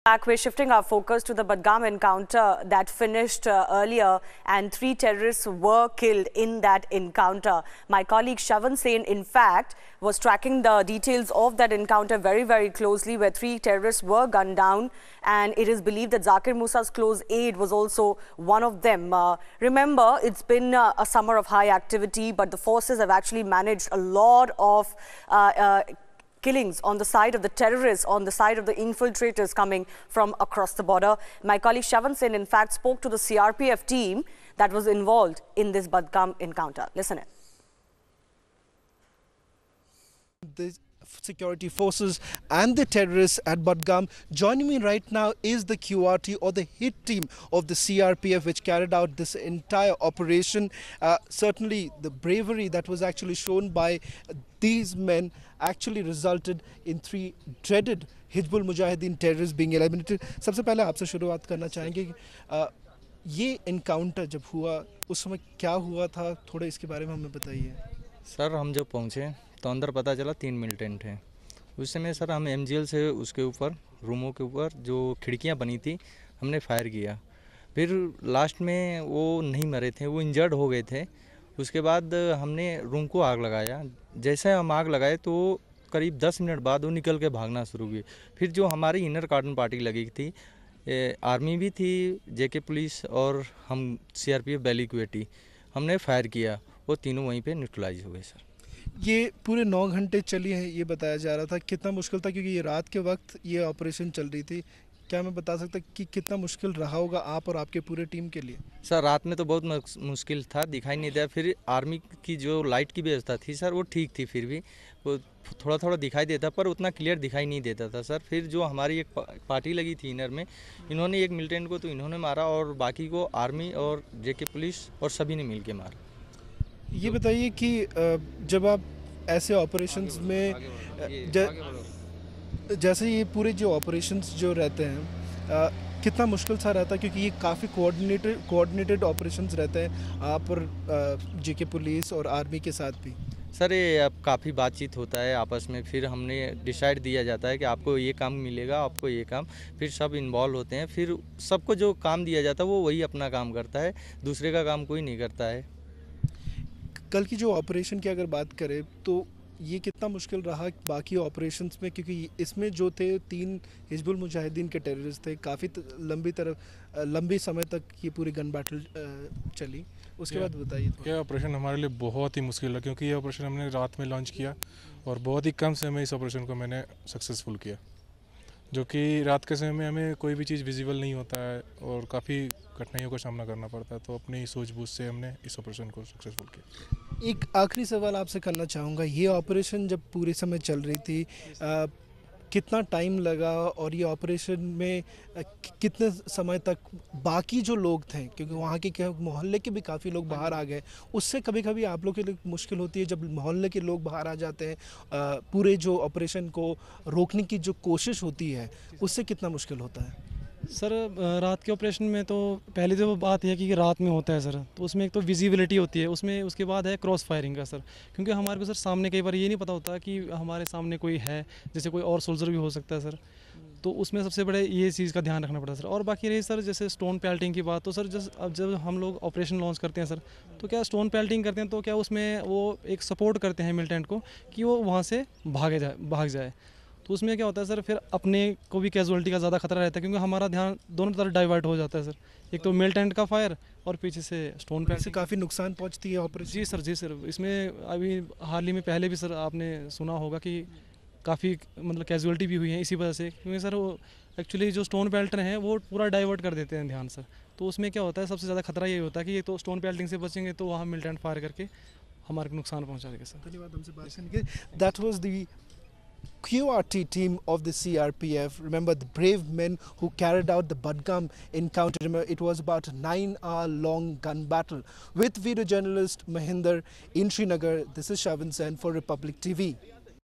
Back, we're shifting our focus to the Budgam encounter that finished earlier, and 3 terrorists were killed in that encounter. My colleague Shavan Sen, in fact, was tracking the details of that encounter very closely, where 3 terrorists were gunned down, and it is believed that Zakir Musa's close aide was also one of them. Remember, it's been a summer of high activity, but the forces have actually managed a lot of killings on the side of the terrorists, on the side of the infiltrators coming from across the border. My colleague Shavan Sen, in fact, spoke to the CRPF team that was involved in this Budgam encounter. Listen in. The security forces and the terrorists at Budgam. Joining me right now is the QRT, or the hit team of the CRPF, which carried out this entire operation. Certainly the bravery that was actually shown by these men actually resulted in 3 dreaded Hizbul Mujahideen terrorists being eliminated. सबसे पहले आपसे शुरुआत करना चाहेंगे ये encounter जब हुआ उस समय क्या हुआ था, थोड़ा इसके बारे में हमें बताइए। सर, हम जब पहुंचे तो अंदर पता चला 3 मिलिटेंट हैं। उस समय सर हम MGL से उसके ऊपर रूमों के ऊपर जो खिड़कियां बनी थी हमने फायर किया। फिर लास्ट में वो नहीं मरे थे, वो इंजर्ड हो गए थे। उसके बाद हमने रूम को आग लगाया। जैसे हम आग लगाए तो करीब 10 मिनट बाद वो निकल के भागना शुरू हुई। फिर जो हमारी इनर कार्डन पार्टी लगी थी, आर्मी भी थी, JK पुलिस और हम CRPF वैलीक्यूएटी, हमने फायर किया। वो तीनों वहीं पे न्यूट्रलाइज हो गए। सर, ये पूरे 9 घंटे चली है, ये बताया जा रहा था। कितना मुश्किल था, क्योंकि ये रात के वक्त ये ऑपरेशन चल रही थी। क्या मैं बता सकता कि कितना मुश्किल रहा होगा आप और आपके पूरे टीम के लिए? सर, रात में तो बहुत मुश्किल था, दिखाई नहीं दिया। फिर आर्मी की जो लाइट की व्यवस्था थी सर, वो ठीक थी, फिर भी वो थोड़ा दिखाई देता, पर उतना क्लियर दिखाई नहीं देता था। सर, फिर जो हमारी एक पार्टी लगी थी इनर में, इन्होंने एक मिलिटेंट को तो इन्होंने मारा और बाकी को आर्मी और JK पुलिस और सभी ने मिल के मारा। ये बताइए कि जब आप ऐसे ऑपरेशंस में जैसे ये पूरे जो ऑपरेशंस जो रहते हैं, कितना मुश्किल सा रहता है, क्योंकि ये काफ़ी कोऑर्डिनेटेड ऑपरेशंस रहते हैं आप और JK पुलिस और आर्मी के साथ भी? सर, ये अब काफ़ी बातचीत होता है आपस में, फिर हमने डिसाइड दिया जाता है कि आपको ये काम मिलेगा, आपको ये काम, फिर सब इन्वॉल्व होते हैं। फिर सबको जो काम दिया जाता है वो वही अपना काम करता है, दूसरे का काम कोई नहीं करता है। कल की जो ऑपरेशन की अगर बात करें तो ये कितना मुश्किल रहा बाकी ऑपरेशंस में, क्योंकि इसमें जो थे 3 हिजबुल मुजाहिदीन के टेररिस्ट थे, काफ़ी लंबी समय तक ये पूरी गन बैटल चली। उसके बाद बताइए। ये ऑपरेशन हमारे लिए बहुत ही मुश्किल है, क्योंकि ये ऑपरेशन हमने रात में लॉन्च किया और बहुत ही कम समय में इस ऑपरेशन को मैंने सक्सेसफुल किया, जो कि रात के समय में हमें कोई भी चीज़ विजिबल नहीं होता है और काफ़ी कठिनाइयों का सामना करना पड़ता है। तो अपनी सूझबूझ से हमने इस ऑपरेशन को सक्सेसफुल किया। एक आखिरी सवाल आपसे करना चाहूँगा, ये ऑपरेशन जब पूरे समय चल रही थी, कितना टाइम लगा और ये ऑपरेशन में कितने समय तक बाकी जो लोग थे, क्योंकि वहाँ के मोहल्ले के भी काफ़ी लोग बाहर आ गए, उससे कभी कभी आप लोग के लिए मुश्किल होती है जब मोहल्ले के लोग बाहर आ जाते हैं, पूरे जो ऑपरेशन को रोकने की जो कोशिश होती है उससे कितना मुश्किल होता है? सर, रात के ऑपरेशन में तो पहले तो बात है कि रात में होता है सर, तो उसमें एक तो विजिबिलिटी होती है, उसमें उसके बाद है क्रॉस फायरिंग का सर, क्योंकि हमारे को सर सामने कई बार ये नहीं पता होता कि हमारे सामने कोई है, जैसे कोई और सोल्जर भी हो सकता है सर, तो उसमें सबसे बड़े ये चीज़ का ध्यान रखना पड़ता है सर। और बाकी रही सर जैसे स्टोन पेल्टिंग की बात, तो सर जब हम लोग ऑपरेशन लॉन्च करते हैं सर, तो क्या स्टोन पेल्टिंग करते हैं तो क्या उसमें वो एक सपोर्ट करते हैं मिलिटेंट को कि वो वहाँ से भाग जाए, तो उसमें क्या होता है सर, फिर अपने को भी कैजुअलिटी का ज़्यादा खतरा रहता है, क्योंकि हमारा ध्यान दोनों तरफ डाइवर्ट हो जाता है सर, एक तो मिलिटेंट का फायर और पीछे से स्टोन पेल्ट से काफ़ी नुकसान पहुंचती है ऑपरेशन। जी सर, इसमें अभी हाल ही में पहले भी सर आपने सुना होगा कि काफ़ी मतलब कैजुअलिटी भी हुई है इसी वजह से, क्योंकि सर वो एक्चुअली जो स्टोन पेल्टर हैं वो पूरा डाइवर्ट कर देते हैं ध्यान सर। तो उसमें क्या होता है, सबसे ज़्यादा खतरा ये होता है कि ये तो स्टोन पेल्टिंग से बचेंगे तो वहाँ मिलिटेंट फायर करके हमारे को नुकसान पहुँचा देगा सर। धन्यवाद हमसे बात करने के। That was the QRT team of the CRPF. Remember the brave men who carried out the Budgam encounter. Remember, it was about a 9-hour long gun battle. With video journalist Mahinder in Srinagar, this is Shavan Sen for Republic TV.